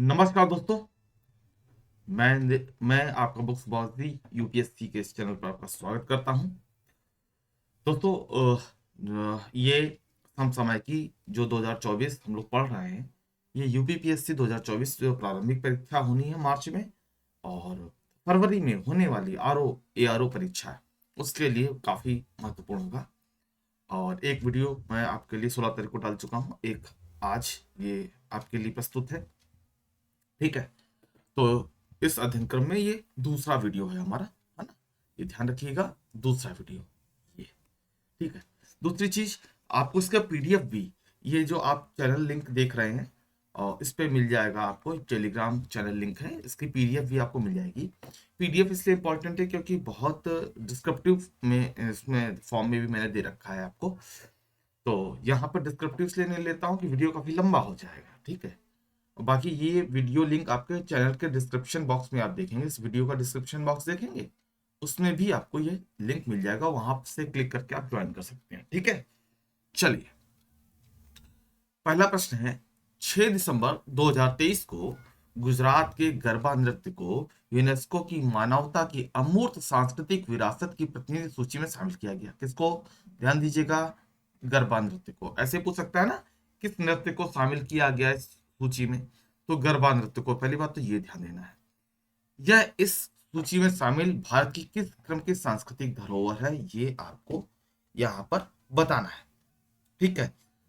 नमस्कार दोस्तों। मैं आपका बुक्स बॉसी यूपीएससी के इस चैनल पर आपका स्वागत करता हूं। दोस्तों, ये समसामय की जो 2024 हम लोग पढ़ रहे हैं, ये यूपीपीएससी 2024 जो प्रारंभिक परीक्षा होनी है मार्च में, और फरवरी में होने वाली आरओ एआरओ परीक्षा है, उसके लिए काफ़ी महत्वपूर्ण होगा। और एक वीडियो मैं आपके लिए 16 तारीख को डाल चुका हूँ, एक आज ये आपके लिए प्रस्तुत है। ठीक है, तो इस अध्ययन क्रम में ये दूसरा वीडियो है हमारा, है ना। ये ध्यान रखिएगा, दूसरा वीडियो ये। ठीक है। दूसरी चीज, आपको इसका पीडीएफ भी, ये जो आप चैनल लिंक देख रहे हैं और इस पे मिल जाएगा आपको, टेलीग्राम चैनल लिंक है, इसकी पीडीएफ भी आपको मिल जाएगी। पीडीएफ इसलिए इंपॉर्टेंट है क्योंकि बहुत डिस्क्रिप्टिव में इसमें फॉर्म में भी मैंने दे रखा है आपको। तो यहाँ पर डिस्क्रिप्टिव इसलिए नहीं लेता हूँ कि वीडियो काफी लंबा हो जाएगा। ठीक है। बाकी ये वीडियो लिंक आपके चैनल के डिस्क्रिप्शन बॉक्स में आप देखेंगे, इस वीडियो का डिस्क्रिप्शन बॉक्स देखेंगे, उसमें भी आपको ये लिंक मिल जाएगा, वहां से क्लिक करके आप ज्वाइन कर सकते हैं। ठीक है। चलिए, पहला प्रश्न है, 6 दिसंबर 2023 को गुजरात के गरबा नृत्य को यूनेस्को की मानवता की अमूर्त सांस्कृतिक विरासत की प्रतिनिधि सूची में शामिल किया गया। किसको? ध्यान दीजिएगा, गरबा नृत्य को। ऐसे पूछ सकता है ना, किस नृत्य को शामिल किया गया इस सूची में, तो गरबा नृत्य को। पहली बात तो ये ध्यान देना है, यह इस सूची में शामिल भारत की किस क्रम की सांस्कृतिक धरोहर है, ये आपको यहाँ पर बताना है। ठीक है,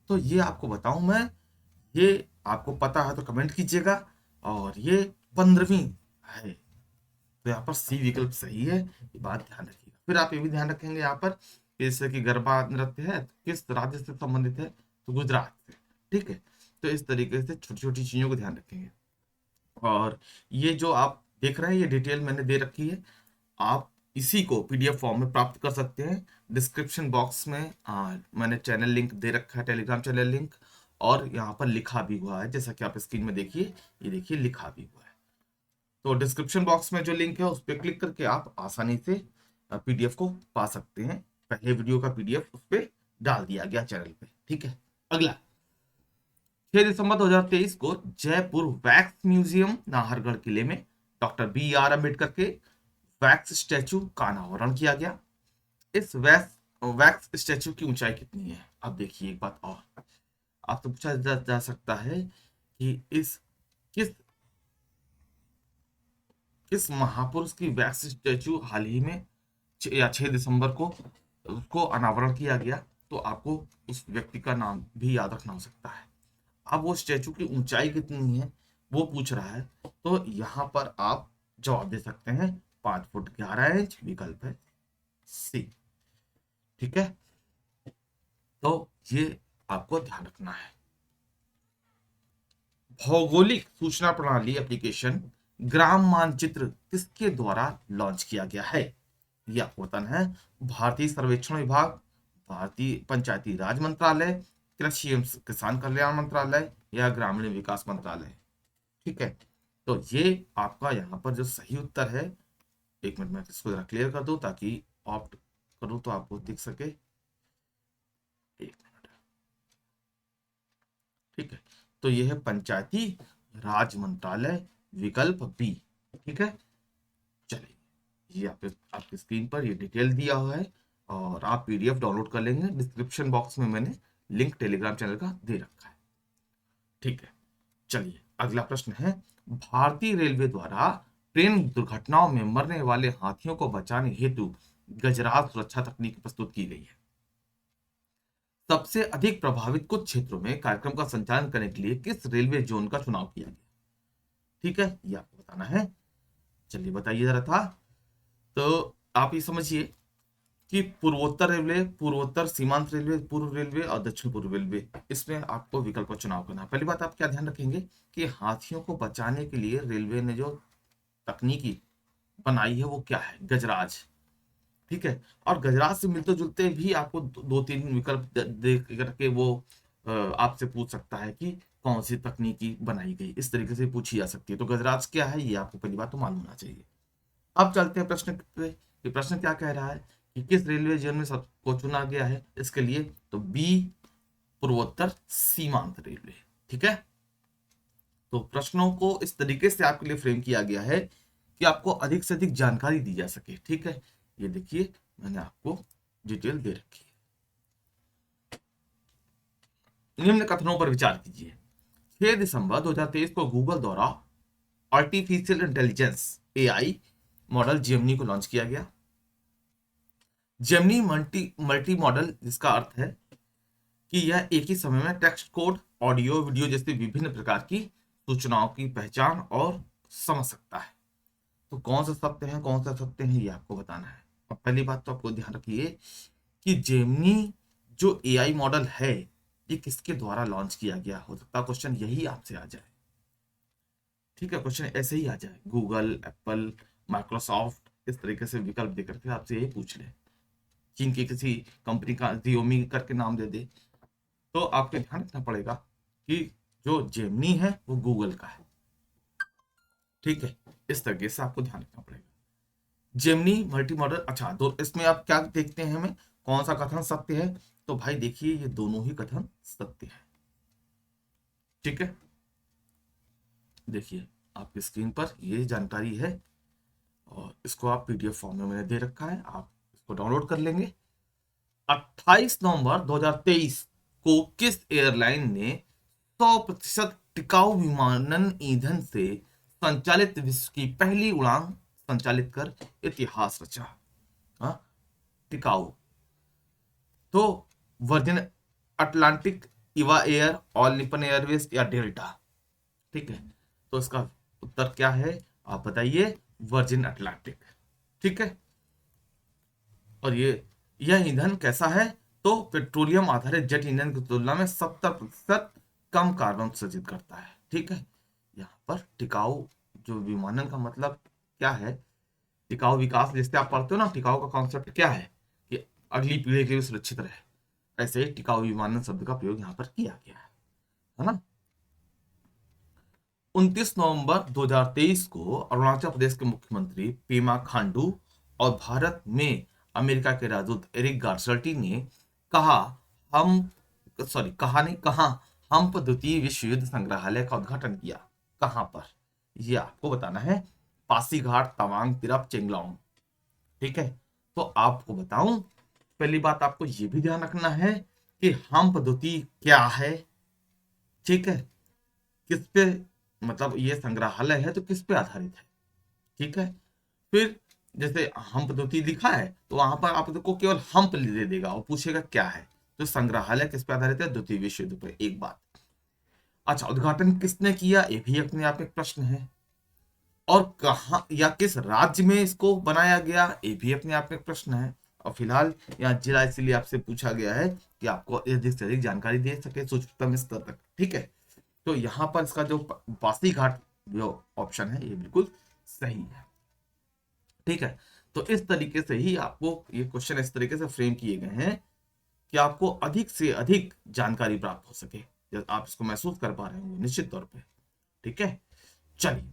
तो ये आपको बताऊं मैं, ये आपको पता है तो कमेंट कीजिएगा। और ये 15वीं है, तो यहाँ पर सी विकल्प सही है, ये बात ध्यान रखिएगा। फिर आप ये भी ध्यान रखेंगे यहाँ पर, जैसे कि गरबा नृत्य है तो किस राज्य से संबंधित है, तो गुजरात से। ठीक है, तो इस तरीके से छोटी छोटी चीजों को ध्यान रखेंगे। और ये जो आप देख रहे हैं, ये डिटेल मैंने दे रखी है, आप इसी को पीडीएफ फॉर्म में प्राप्त कर सकते हैं। डिस्क्रिप्शन बॉक्स में मैंने चैनल लिंक दे रखा है, टेलीग्राम चैनल लिंक, और यहाँ पर लिखा भी हुआ है, जैसा कि आप स्क्रीन में देखिए, ये देखिए लिखा भी हुआ है। तो डिस्क्रिप्शन बॉक्स में जो लिंक है उस पर क्लिक करके आप आसानी से पीडीएफ को पा सकते हैं। पहले वीडियो का पीडीएफ उस पर डाल दिया गया चैनल पे। ठीक है। अगला, 6 दिसंबर 2023 को जयपुर वैक्स म्यूजियम नाहरगढ़ किले में डॉक्टर बी आर अम्बेडकर के वैक्स स्टैचू का अनावरण किया गया। इस वैक्स स्टैचू की ऊंचाई कितनी है? अब देखिए एक बात और, आपसे पूछा जा सकता है कि इस किस किस महापुरुष की वैक्स स्टैचू हाल ही में या 6 दिसंबर को उसको अनावरण किया गया, तो आपको उस व्यक्ति का नाम भी याद रखना हो सकता है। अब वो स्टैचू की ऊंचाई कितनी है वो पूछ रहा है, तो यहाँ पर आप जवाब दे सकते हैं 5 फुट 11 इंच, विकल्प है सी। ठीक है, तो ये आपको ध्यान रखना है। भौगोलिक सूचना प्रणाली एप्लीकेशन ग्राम मानचित्र किसके द्वारा लॉन्च किया गया है? ये आपको बताना है। भारतीय सर्वेक्षण विभाग, भारतीय पंचायती राज मंत्रालय, कृषि एवं किसान कल्याण मंत्रालय, या ग्रामीण विकास मंत्रालय। ठीक है, तो ये आपका यहाँ पर जो सही उत्तर है, एक मिनट में इसको जरा क्लियर कर दूं ताकि ऑप्ट करूं तो आपको दिख सके। एक मिनट। ठीक है, तो ये है पंचायती राज मंत्रालय, विकल्प बी। ठीक है। चलिए, ये आपकी स्क्रीन पर ये डिटेल दिया हुआ है, और आप पीडीएफ डाउनलोड कर लेंगे। डिस्क्रिप्शन बॉक्स में मैंने लिंक टेलीग्राम चैनल का दे रखा है। ठीक है। चलिए, अगला प्रश्न है, भारतीय रेलवे द्वारा ट्रेन दुर्घटनाओं में मरने वाले हाथियों को बचाने हेतु गजराज सुरक्षा तकनीक प्रस्तुत की गई है। सबसे अधिक प्रभावित कुछ क्षेत्रों में कार्यक्रम का संचालन करने के लिए किस रेलवे जोन का चुनाव किया गया? ठीक है, ये आपको बताना है। चलिए बताइए जरा था, तो आप ये समझिए कि पूर्वोत्तर रेलवे, पूर्वोत्तर सीमांत रेलवे, पूर्व रेलवे और दक्षिण पूर्व रेलवे, इसमें आपको विकल्प का चुनाव करना है। पहली बात आप क्या ध्यान रखेंगे कि हाथियों को बचाने के लिए रेलवे ने जो तकनीकी बनाई है वो क्या है? गजराज। ठीक है, और गजराज से मिलते जुलते भी आपको दो तीन विकल्प दे करके वो आपसे पूछ सकता है कि कौन सी तकनीकी बनाई गई, इस तरीके से पूछी जा सकती है। तो गजराज क्या है ये आपको पहली बात तो मालूम होना चाहिए। अब चलते हैं प्रश्न पे। ये प्रश्न क्या कह रहा है कि किस रेलवे जोन में सबको चुना गया है इसके लिए, तो बी पूर्वोत्तर सीमांत रेलवे। ठीक है। तो प्रश्नों को इस तरीके से आपके लिए फ्रेम किया गया है कि आपको अधिक से अधिक जानकारी दी जा सके। ठीक है, ये देखिए मैंने आपको डिटेल दे रखी है। निम्न कथनों पर विचार कीजिए। 6 दिसंबर 2023 को गूगल द्वारा artificial intelligence AI model Gemini को लॉन्च किया गया। जेमिनी मल्टी मल्टी मॉडल, जिसका अर्थ है कि यह एक ही समय में टेक्स्ट, कोड, ऑडियो, वीडियो जैसी विभिन्न प्रकार की सूचनाओं की पहचान और समझ सकता है। तो कौन से सत्य हैं, कौन से सत्य हैं, ये आपको बताना है। और पहली बात तो आपको ध्यान रखिए कि जेमिनी जो एआई मॉडल है ये किसके द्वारा लॉन्च किया गया। हो सकता है क्वेश्चन यही आपसे आ जाए। ठीक है, क्वेश्चन ऐसे ही आ जाए, गूगल, एप्पल, माइक्रोसॉफ्ट इस तरीके से विकल्प देकर के आपसे यही पूछ ले, चीन की किसी कंपनी का जियोमी करके नाम दे दे, तो आपको ध्यान रखना पड़ेगा कि जो जेमिनी है वो गूगल का है। ठीक है, इस तरीके से आपको ध्यान रखना पड़ेगा। जेमिनी मल्टी मॉडल, अच्छा तो इसमें आप क्या देखते हैं, हमें कौन सा कथन सत्य है। तो भाई देखिए ये दोनों ही कथन सत्य है। ठीक है, देखिए आपकी स्क्रीन पर ये जानकारी है और इसको आप पीडीएफ फॉर्म में मैंने दे रखा है, आप इसको डाउनलोड कर लेंगे। 28 नवंबर 2023 को किस एयरलाइन ने 100% टिकाऊ विमानन ईंधन से संचालित विश्व की पहली उड़ान संचालित कर इतिहास रचा। हाँ, टिकाऊ, तो virgin Atlantic, Eva air, all Nippon Airways या डेल्टा। ठीक है, तो इसका उत्तर क्या है आप बताइए, वर्जिन अटलांटिक। ठीक है, और यह ईंधन कैसा है, तो पेट्रोलियम आधारित जेट ईंधन की तुलना में 70% कम कार्बन उत्सर्जित करता है। ठीक है, यहाँ पर टिकाऊ जो विमानन का मतलब क्या है, टिकाऊ विकास जैसे आप पढ़ते हो ना, टिकाऊ का कॉन्सेप्ट क्या है कि अगली पीढ़ी के लिए सुरक्षित रहे, ऐसे ही टिकाऊ विमानन शब्द का प्रयोग यहाँ पर किया गया है ना। 29 नवंबर 2023 को अरुणाचल प्रदेश के मुख्यमंत्री पेमा खांडू और भारत में अमेरिका के राजदूत एरिक गार्सल्टी ने कहा हम कहा नहीं कहा हम द्वितीय विश्व युद्ध संग्रहालय का उद्घाटन किया। कहां पर, ये आपको बताना है। पासीघाट, तवांग, तिरप, चेंगलांग। ठीक है, तो आपको बताऊं, पहली बात आपको ये भी ध्यान रखना है कि हम पद्धति क्या है। ठीक है, किस पे, मतलब ये संग्रहालय है तो किस पे आधारित है। ठीक है, फिर जैसे हम्प द्वितीय लिखा है तो वहां पर आपको केवल हम्प दे देगा और पूछेगा क्या है, तो संग्रहालय किस पे आधारित है, द्वितीय विश्व युद्ध पर। एक बात। अच्छा, उद्घाटन किसने किया, ये भी अपने आप एक प्रश्न है। और कहा या किस राज्य में इसको बनाया गया, ये भी अपने आप में एक प्रश्न है। और फिलहाल यहाँ जिला इसीलिए आपसे पूछा गया है कि आपको अधिक से अधिक जानकारी दे सके सूक्ष्मतम स्तर तक। ठीक है, तो यहाँ पर इसका जो पासीघाट जो ऑप्शन है ये बिल्कुल सही है। ठीक है, तो इस तरीके से ही आपको ये क्वेश्चन इस तरीके से फ्रेम किए गए हैं कि आपको अधिक से अधिक जानकारी प्राप्त हो सके, जब आप इसको महसूस कर पा रहे होंगे निश्चित तौर पे। ठीक है, चलिए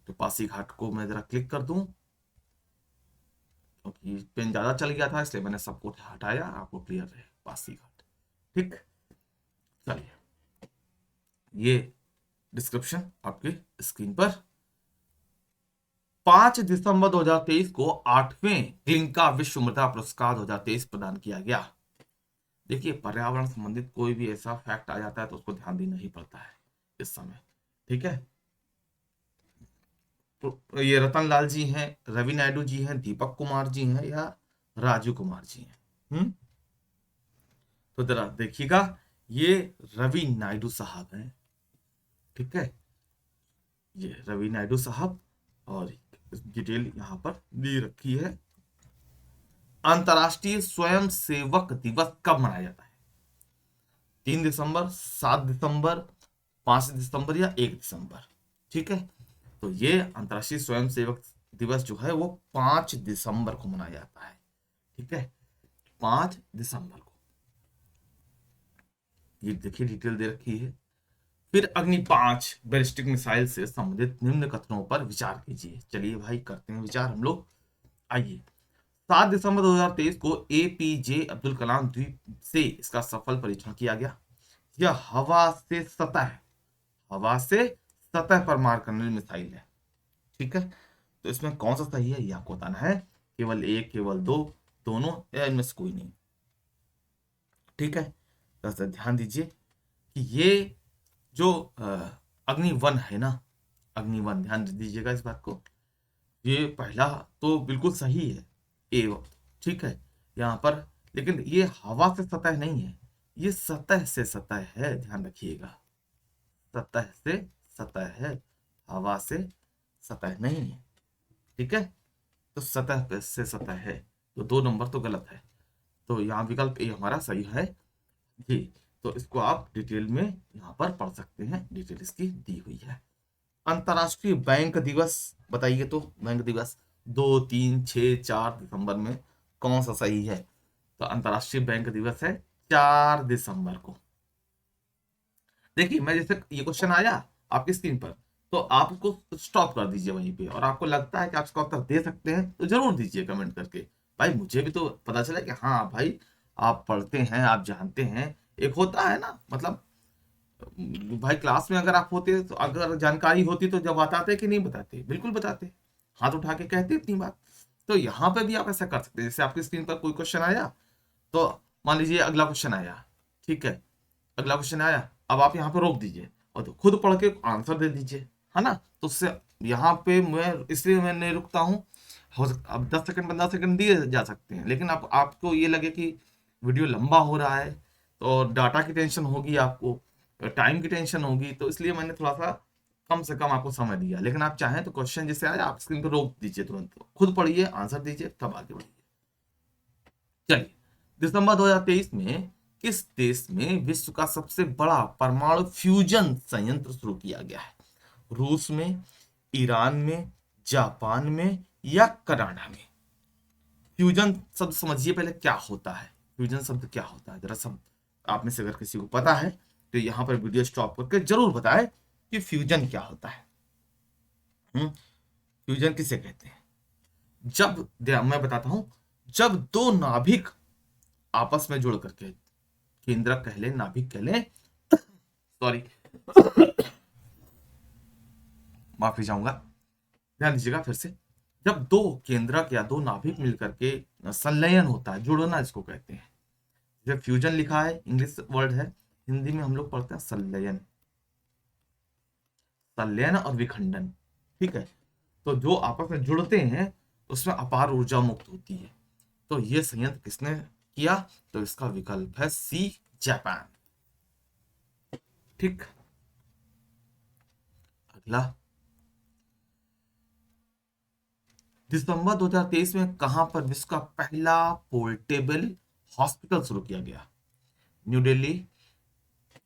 तो पासीघाट को मैं जरा क्लिक कर दूं, क्योंकि पेन ज्यादा चल गया था इसलिए मैंने सबको हटाया, आपको क्लियर रहे पासीघाट। ठीक, चलिए ये डिस्क्रिप्शन आपकी स्क्रीन पर। 5 दिसंबर 2023 को 8वें ग्लिंका विश्व मृदा पुरस्कार 2023 प्रदान किया गया। देखिए पर्यावरण संबंधित कोई भी ऐसा फैक्ट आ जाता है तो उसको ध्यान देना ही पड़ता है इस समय। ठीक है, तो ये रतन लाल जी हैं, रवि नायडू जी हैं, दीपक कुमार जी हैं या राजू कुमार जी हैं। तो जरा देखिएगा, ये रवि नायडू साहब हैं। ठीक है, ये रवि नायडू साहब, और डिटेल यहाँ पर दी रखी है। अंतर्राष्ट्रीय स्वयं सेवक दिवस कब मनाया जाता है, 3 दिसंबर, 7 दिसंबर, 5 दिसंबर या 1 दिसंबर। ठीक है, तो ये अंतर्राष्ट्रीय स्वयं सेवक दिवस जो है वो 5 दिसंबर को मनाया जाता है। ठीक है, 5 दिसंबर को, ये देखिए डिटेल दे रखी है। फिर अग्नि 5 बैलिस्टिक मिसाइल से संबंधित निम्न कथनों पर विचार कीजिए। चलिए भाई करते हैं विचार हम लोग। आइए, 7 दिसंबर 2023 को एपीजे अब्दुल कलाम द्वीप से इसका सफल परीक्षण किया गया। यह हवा से सतह पर मार करने वाली मिसाइल है। ठीक है, तो इसमें कौन सा सही है ये आपको बताना है, केवल एक, केवल दो, दोनों, या इनमें से कोई नहीं। ठीक है, तो ध्यान दीजिए कि ये जो अग्नि-1 है ना, अग्नि-1, ध्यान दीजिएगा इस बात को, ये पहला तो बिल्कुल सही है, ए। ठीक है, यहाँ पर, लेकिन ये हवा से सतह नहीं है, ये सतह से सतह है, ध्यान रखिएगा, सतह से सतह है, हवा से सतह नहीं है। ठीक है, तो सतह से सतह है, तो 2 नंबर तो गलत है, तो यहाँ विकल्प ए हमारा सही है जी। तो इसको आप डिटेल में यहाँ पर पढ़ सकते हैं, डिटेल इसकी दी हुई है। अंतर्राष्ट्रीय बैंक दिवस बताइए, तो बैंक दिवस 2, 3, 6, 4 दिसंबर में कौन सा सही है? तो अंतर्राष्ट्रीय बैंक दिवस है 4 दिसंबर को। देखिए, मैं जैसे ये क्वेश्चन आया आपकी स्क्रीन पर, तो आप उसको स्टॉप कर दीजिए वहीं पे, और आपको लगता है कि आप इसका उत्तर दे सकते हैं तो जरूर दीजिए कमेंट करके। भाई मुझे भी तो पता चला कि हाँ भाई आप पढ़ते हैं, आप जानते हैं। एक होता है ना, मतलब भाई क्लास में अगर आप होते तो अगर जानकारी होती तो जब बताते कि नहीं बताते, बिल्कुल बताते, हाथ उठा के कहते इतनी बात। तो यहाँ पे भी आप ऐसा कर सकते हैं, जैसे आपकी स्क्रीन पर कोई क्वेश्चन आया, तो मान लीजिए अगला क्वेश्चन आया, ठीक है, अगला क्वेश्चन आया, अब आप यहाँ पे रोक दीजिए और तो खुद पढ़ के आंसर दे दीजिए, है ना। तो उससे यहाँ पे मैं इसलिए मैं नहीं रुकता हूँ, हो सकता अब 10 सेकंड 15 सेकंड दिए जा सकते हैं, लेकिन आप आपको ये लगे कि वीडियो लंबा हो रहा है तो डाटा की टेंशन होगी, आपको टाइम की टेंशन होगी, तो इसलिए मैंने थोड़ा सा कम से कम आपको समय दिया। लेकिन आप चाहें तो क्वेश्चन जैसे आया आप स्क्रीन पर रोक दीजिए, तुरंत खुद पढ़िए, आंसर दीजिए, तब आगे बढ़िए। चलिए, दिसंबर 2023 में किस देश में विश्व का सबसे बड़ा परमाणु फ्यूजन संयंत्र शुरू किया गया है? रूस में, ईरान में, जापान में, या कनाडा में? फ्यूजन शब्द समझिए पहले क्या होता है, फ्यूजन शब्द क्या होता है, जरा सब आप में से अगर किसी को पता है तो यहाँ पर वीडियो स्टॉप करके जरूर बताएं कि फ्यूजन क्या होता है। फ्यूजन किसे कहते हैं? जब मैं बताता हूं, जब दो नाभिक आपस में जुड़ करके, केंद्रक कह लें, नाभिक कह लें, सॉरी माफी चाहूंगा, ध्यान दीजिएगा फिर से। जब दो केंद्रक या दो नाभिक मिलकर के संलयन होता है, जुड़ना इसको कहते हैं। जब फ्यूजन लिखा है इंग्लिश वर्ड है, हिंदी में हम लोग पढ़ते हैं संलयन, संलयन और विखंडन। ठीक है, तो जो आपस में जुड़ते हैं उसमें अपार ऊर्जा मुक्त होती है। तो ये संयंत्र किसने किया? तो इसका विकल्प है सी, जापान। ठीक, अगला, दिसंबर 2023 में कहां पर विश्व का पहला पोर्टेबल हॉस्पिटल शुरू किया गया? न्यू दिल्ली,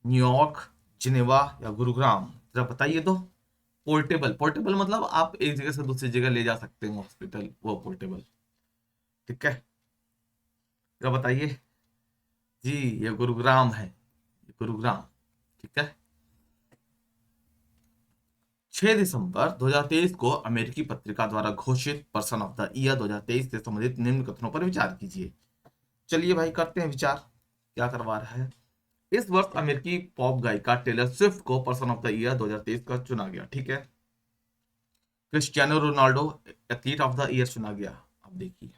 न्यूयॉर्क, जिनेवा, या गुरुग्राम? जरा बताइए तो। पोर्टेबल, पोर्टेबल मतलब आप एक जगह से दूसरी जगह ले जा सकते हो हॉस्पिटल, वो पोर्टेबल। ठीक है, जरा बताइए जी। ये गुरुग्राम है, ये गुरुग्राम। ठीक है, 6 दिसंबर 2023 को अमेरिकी पत्रिका द्वारा घोषित पर्सन ऑफ द ईयर 2023 से संबंधित निम्न कथनों पर विचार कीजिए। चलिए भाई करते हैं विचार, क्या करवा रहा है। इस वर्ष अमेरिकी पॉप गायिका टेलर स्विफ्ट को पर्सन ऑफ द ईयर 2023 का चुना गया। ठीक है, Cristiano Ronaldo athlete of the year चुना गया। अब देखिए,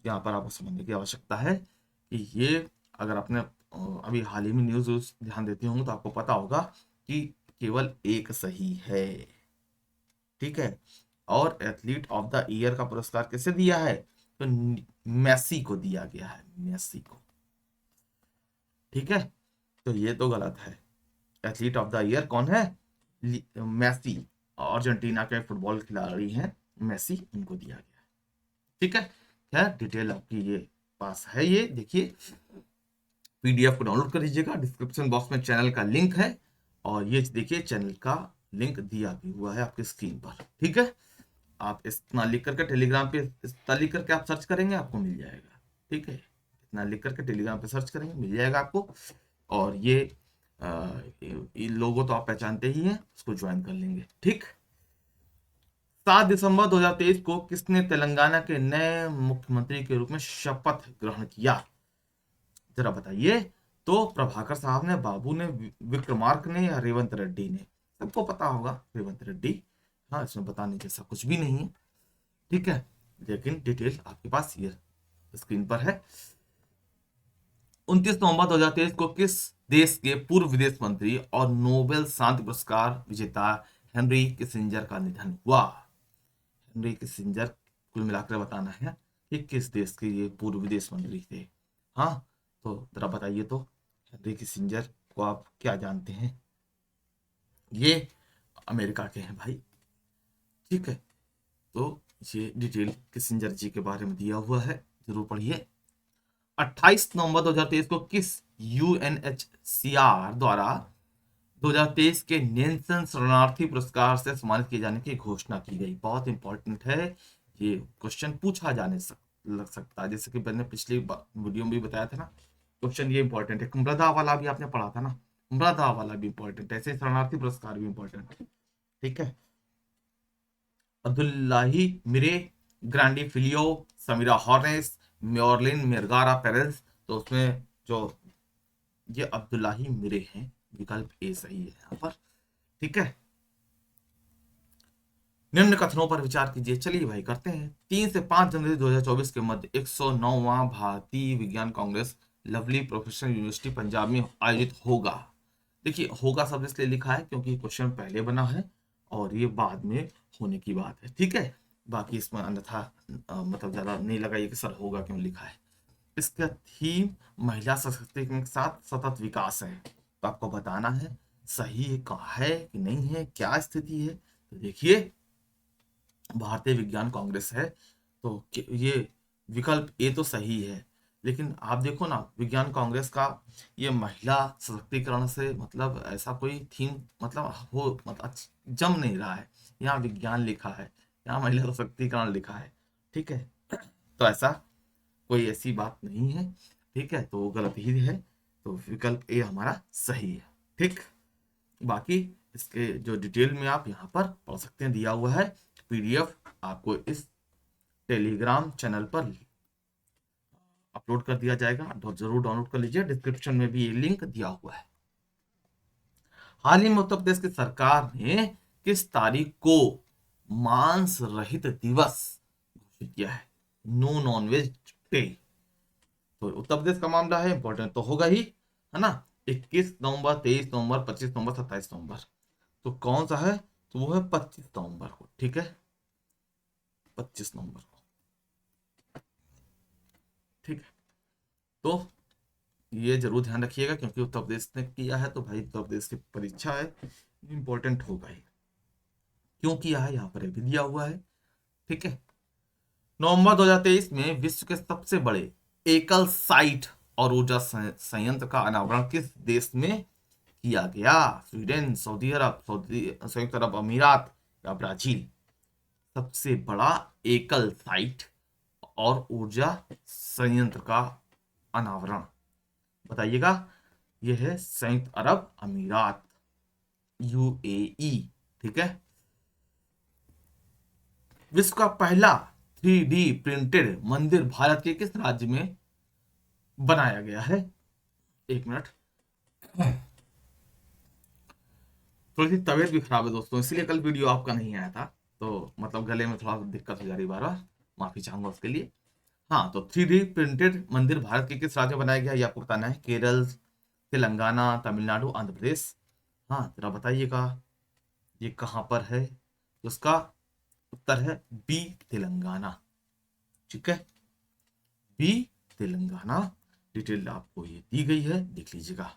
यहाँ पर आपको समझने की आवश्यकता है कि ये अगर आपने अभी हाल ही में न्यूज ध्यान देते होंगे तो आपको पता होगा कि केवल एक सही है। ठीक है, और एथलीट ऑफ द ईयर का पुरस्कार किसे दिया है? तो मेसी को दिया गया है, मेसी को। ठीक है, तो ये तो गलत है। एथलीट ऑफ द ईयर कौन है? मेसी, अर्जेंटीना के फुटबॉल खिलाड़ी हैं मेसी, उनको दिया गया है। ठीक है, क्या डिटेल आपकी ये पास है, ये देखिए, पीडीएफ को डाउनलोड कर लीजिएगा, डिस्क्रिप्शन बॉक्स में चैनल का लिंक है, और ये देखिए चैनल का लिंक दिया भी हुआ है आपकी स्क्रीन पर। ठीक है, आप इतना लिख करके टेलीग्राम पे, इतना लिख करके आप सर्च करेंगे आपको मिल जाएगा। ठीक है, इतना लिख करके टेलीग्राम पे सर्च करेंगे मिल जाएगा आपको। और ये लोगो तो आप पहचानते ही हैं, उसको ज्वाइन कर लेंगे। ठीक, 7 दिसंबर 2023 को किसने तेलंगाना के नए मुख्यमंत्री के रूप में शपथ ग्रहण किया? जरा बताइए तो। प्रभाकर साहब ने, बाबू ने, विक्रमार्क ने, या रेवंत रेड्डी ने? सबको पता होगा रेवंत रेड्डी। हाँ, इसमें बताने जैसा कुछ भी नहीं है, ठीक है, लेकिन डिटेल आपके पास ये स्क्रीन पर है। 29 नवंबर 2023 को किस देश के पूर्व विदेश मंत्री और नोबेल शांति पुरस्कार विजेता हेनरी किसिंजर का निधन हुआ? हेनरी किसिंजर, कुल मिलाकर बताना है कि किस देश के ये पूर्व विदेश मंत्री थे। हाँ, तो जरा बताइए तो हेनरी किसिंजर को आप क्या जानते हैं? ये अमेरिका के हैं भाई, ठीक है। तो ये डिटेल किसिंजर जी के बारे में दिया हुआ है, जरूर पढ़िए। 28 नवंबर 2023 को किस यूएनएचसीआर द्वारा 2023 के नेल्सन शरणार्थी पुरस्कार से सम्मानित किए जाने की घोषणा की गई? बहुत इंपॉर्टेंट है, ये क्वेश्चन पूछा जाने लग सकता है, जैसे कि मैंने पिछली वीडियो में भी बताया था ना, क्वेश्चन ये इंपॉर्टेंट है। मृदा वाला भी आपने पढ़ा था ना, मृदा वाला भी इंपॉर्टेंट है, ऐसे शरणार्थी पुरस्कार भी इंपॉर्टेंट है, ठीक है। अब्दुल्लाही मिरे, ग्रांडी फिलियो, समीरा हॉर्नेस, म्योरलिन मेरगारा पेरेज, तो उसमें जो ये अब्दुल्लाही मिरे हैं, विकल्प ए सही है यहाँ पर, ठीक है। निम्न कथनों पर विचार कीजिए। चलिए भाई करते हैं। 3 से 5 जनवरी 2024 के मध्य 109वां भारतीय विज्ञान Congress lovely professional university Punjab में आयोजित होगा। देखिए, होगा शब्द इसलिए लिखा है क्योंकि क्वेश्चन पहले बना है और ये बाद में होने की बात है, ठीक है। बाकी इसमें अन्यथा मतलब ज्यादा नहीं लगाइए कि सर होगा क्यों लिखा है। इसका थीम महिला सशक्तिकरण के साथ सतत विकास है, तो आपको बताना है सही है कि नहीं है, क्या स्थिति है। तो देखिए, भारतीय विज्ञान कांग्रेस है, तो ये विकल्प ए तो सही है, लेकिन आप देखो ना, विज्ञान कांग्रेस का ये महिला सशक्तिकरण से मतलब ऐसा कोई थीम मतलब हो मतलब जम नहीं रहा है। यहाँ विज्ञान लिखा है, यहाँ महिला सशक्तिकरण लिखा है, ठीक है। तो ऐसा कोई ऐसी बात नहीं है, ठीक है, तो गलत ही है। तो विकल्प ए हमारा सही है, ठीक। बाकी इसके जो डिटेल में आप यहाँ पर पढ़ सकते हैं, दिया हुआ है पीडीएफ, आपको इस टेलीग्राम चैनल पर अपलोड कर दिया जाएगा, जरूर डाउनलोड कर लीजिए, डिस्क्रिप्शन में भी ये लिंक दिया हुआ है। हाल ही में उत्तर प्रदेश की सरकार ने किस तारीख को मांस रहित दिवस घोषित किया है? No non-veg day. तो उत्तर प्रदेश का मामला है, इंपॉर्टेंट तो होगा ही, है ना। 21 नवंबर, 23 नवंबर, 25 नवंबर, 27 नवंबर, तो कौन सा है? तो वो है 25 नवंबर को, ठीक है, 25 नवंबर को, ठीक है। तो ये जरूर ध्यान रखिएगा क्योंकि उत्तर प्रदेश ने किया है, तो भाई उत्तर प्रदेश की परीक्षा है, इंपॉर्टेंट होगा ही। क्यों किया है यहाँ पर भी दिया हुआ है, ठीक है। नवंबर 2023 में विश्व के सबसे बड़े एकल साइट और ऊर्जा संयंत्र का अनावरण किस देश में किया गया? स्वीडन, सऊदी अरब, संयुक्त अरब अमीरात या ब्राजील? सबसे बड़ा एकल साइट और ऊर्जा संयंत्र का अनावरण बताइएगा। यह है संयुक्त अरब अमीरात, यूएई, ठीक है। विश्व का पहला 3D प्रिंटेड मंदिर भारत के किस राज्य में बनाया गया है? एक मिनट, थोड़ी सी तबीयत भी खराब है दोस्तों, इसलिए कल वीडियो आपका नहीं आया था, तो मतलब गले में थोड़ा दिक्कत हो जा रही बार बार, माफी चाहूंगा उसके लिए। हाँ, तो 3D प्रिंटेड मंदिर भारत के किस राज्य में बनाया गया, ये आपको बताना है। केरल, तेलंगाना, तमिलनाडु, आंध्र प्रदेश? हाँ, जरा बताइएगा ये कहाँ पर है। तो उसका उत्तर है बी, तेलंगाना, ठीक है, बी, तेलंगाना। डिटेल आपको ये दी गई है, देख लीजिएगा।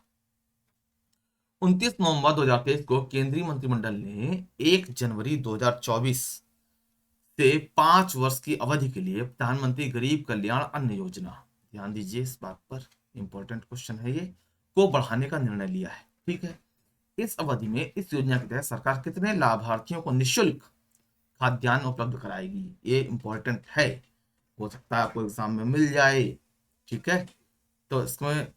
29 नवंबर 2023 को केंद्रीय मंत्रिमंडल ने 1 जनवरी 2024 से 5 वर्ष की अवधि के लिए प्रधानमंत्री गरीब कल्याण अन्न योजना, ध्यान दीजिए इस बात पर, इंपॉर्टेंट क्वेश्चन है ये, को बढ़ाने का निर्णय लिया है, ठीक है। इस अवधि में इस योजना के तहत सरकार कितने लाभार्थियों को निःशुल्क खाद्यान्न उपलब्ध कराएगी? ये इंपॉर्टेंट है, हो सकता है आपको एग्जाम में मिल जाए, ठीक है। तो इसमें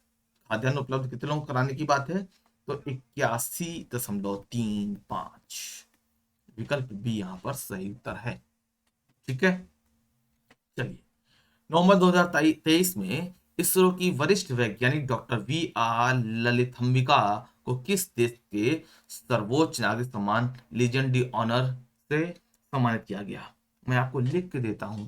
खाद्यान्न उपलब्ध कितने लोगों को कराने की बात है? तो 81.35, विकल्प बी यहाँ पर सही उत्तर है, ठीक है। चलिए, नवंबर 2023 में इसरो की वरिष्ठ वैज्ञानिक डॉक्टर वी आर ललिथम्बिका को किस देश के सर्वोच्च नागरिक सम्मान लीजन डी ऑनर से सम्मानित किया गया? मैं आपको लिख के देता हूं,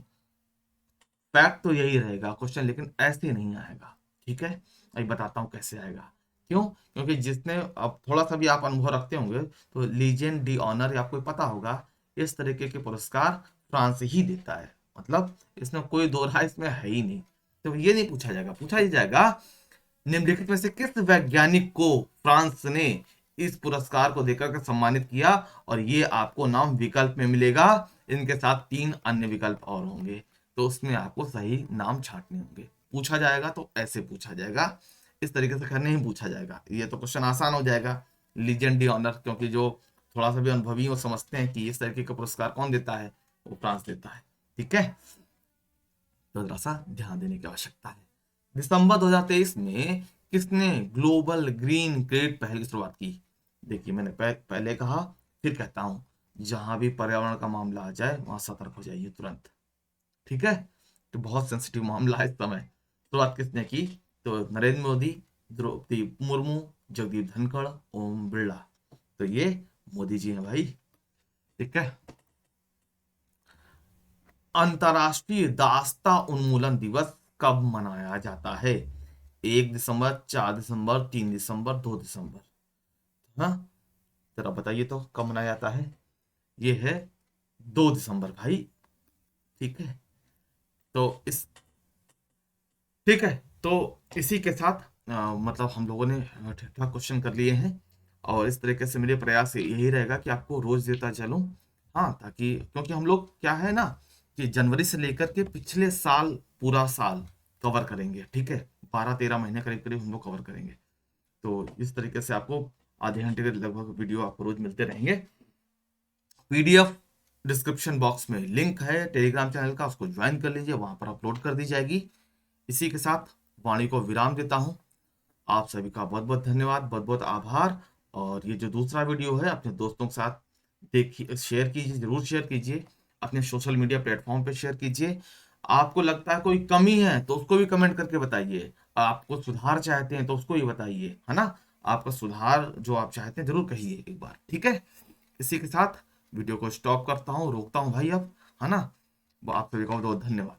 फैक्ट तो यही रहेगा क्वेश्चन, लेकिन ऐसे नहीं आएगा। ठीक है, अभी बताता हूँ कैसे आएगा। क्यों? क्योंकि जिसने, अब थोड़ा सा भी आप अनुभव रखते होंगे तो लीजेंड डी ऑनर आपको पता होगा, इस तरीके के पुरस्कार फ्रांस ही देता है। मतलब इसमें कोई दो राय इसमें है ही नहीं। तो ये नहीं पूछा जाएगा, पूछा ही जाएगा निम्नलिखित में से किस वैज्ञानिक को फ्रांस ने इस पुरस्कार को देकर के सम्मानित किया, और ये आपको नाम विकल्प में मिलेगा। इनके साथ 3 अन्य विकल्प और होंगे, तो उसमें आपको सही नाम छांटने होंगे। पूछा जाएगा तो ऐसे पूछा जाएगा, इस तरीके से नहीं पूछा जाएगा। ये तो क्वेश्चन आसान हो जाएगा, लीजेंड डी ऑनर, क्योंकि जो थोड़ा सा भी अनुभवी वो समझते हैं कि इस तरीके का पुरस्कार कौन देता है, वो फ्रांस देता है। ठीक है, तो जरा सा ध्यान देने की आवश्यकता है। दिसंबर 2023 में किसने ग्लोबल ग्रीन क्रेडिट पहल की शुरुआत की? देखिए, मैंने पहले कहा, फिर कहता हूं, जहां भी पर्यावरण का मामला आ जाए वहां सतर्क हो जाइए तुरंत। ठीक है, तो बहुत सेंसिटिव मामला है इस समय। शुरुआत किसने की? तो नरेंद्र मोदी, द्रौपदी मुर्मू, जगदीप धनखड़, ओम बिरला। तो ये मोदी जी हैं भाई। ठीक है, अंतर्राष्ट्रीय दास्ता उन्मूलन दिवस कब मनाया जाता है? 1 दिसंबर, 4 दिसंबर, 3 दिसंबर, 2 दिसंबर। हाँ, जरा बताइए तो कब मनाया जाता है? ये है 2 दिसंबर भाई। ठीक है, तो इस ठीक है, तो इसी के साथ मतलब हम लोगों ने ठीक ठाक क्वेश्चन कर लिए हैं, और इस तरीके से मेरे प्रयास यही रहेगा कि आपको रोज देता चलूं। हाँ, ताकि क्योंकि हम लोग क्या है ना, कि जनवरी से लेकर के पिछले साल पूरा साल कवर करेंगे। ठीक है, 12-13 महीने करीब करीब हम लोग कवर करेंगे। तो इस तरीके से आपको आधे घंटे के लगभग वीडियो आपको रोज मिलते रहेंगे। पीडीएफ डिस्क्रिप्शन बॉक्स में लिंक है टेलीग्राम चैनल का, उसको ज्वाइन कर लीजिए, वहां पर अपलोड कर दी जाएगी। इसी के साथ वाणी को विराम देता हूं। आप सभी का बहुत बहुत धन्यवाद, बहुत बहुत आभार। और ये जो दूसरा वीडियो है अपने दोस्तों के साथ देखिए, शेयर कीजिए, जरूर शेयर कीजिए, अपने सोशल मीडिया प्लेटफॉर्म पे शेयर कीजिए। आपको लगता है कोई कमी है तो उसको भी कमेंट करके बताइए, आपको सुधार चाहते हैं तो उसको भी बताइए, है ना। आपका सुधार जो आप चाहते हैं जरूर कहिए एक बार। ठीक है, इसी के साथ वीडियो को स्टॉप करता हूँ, रोकता हूँ भाई अब, है ना। आप सभी का बहुत बहुत धन्यवाद।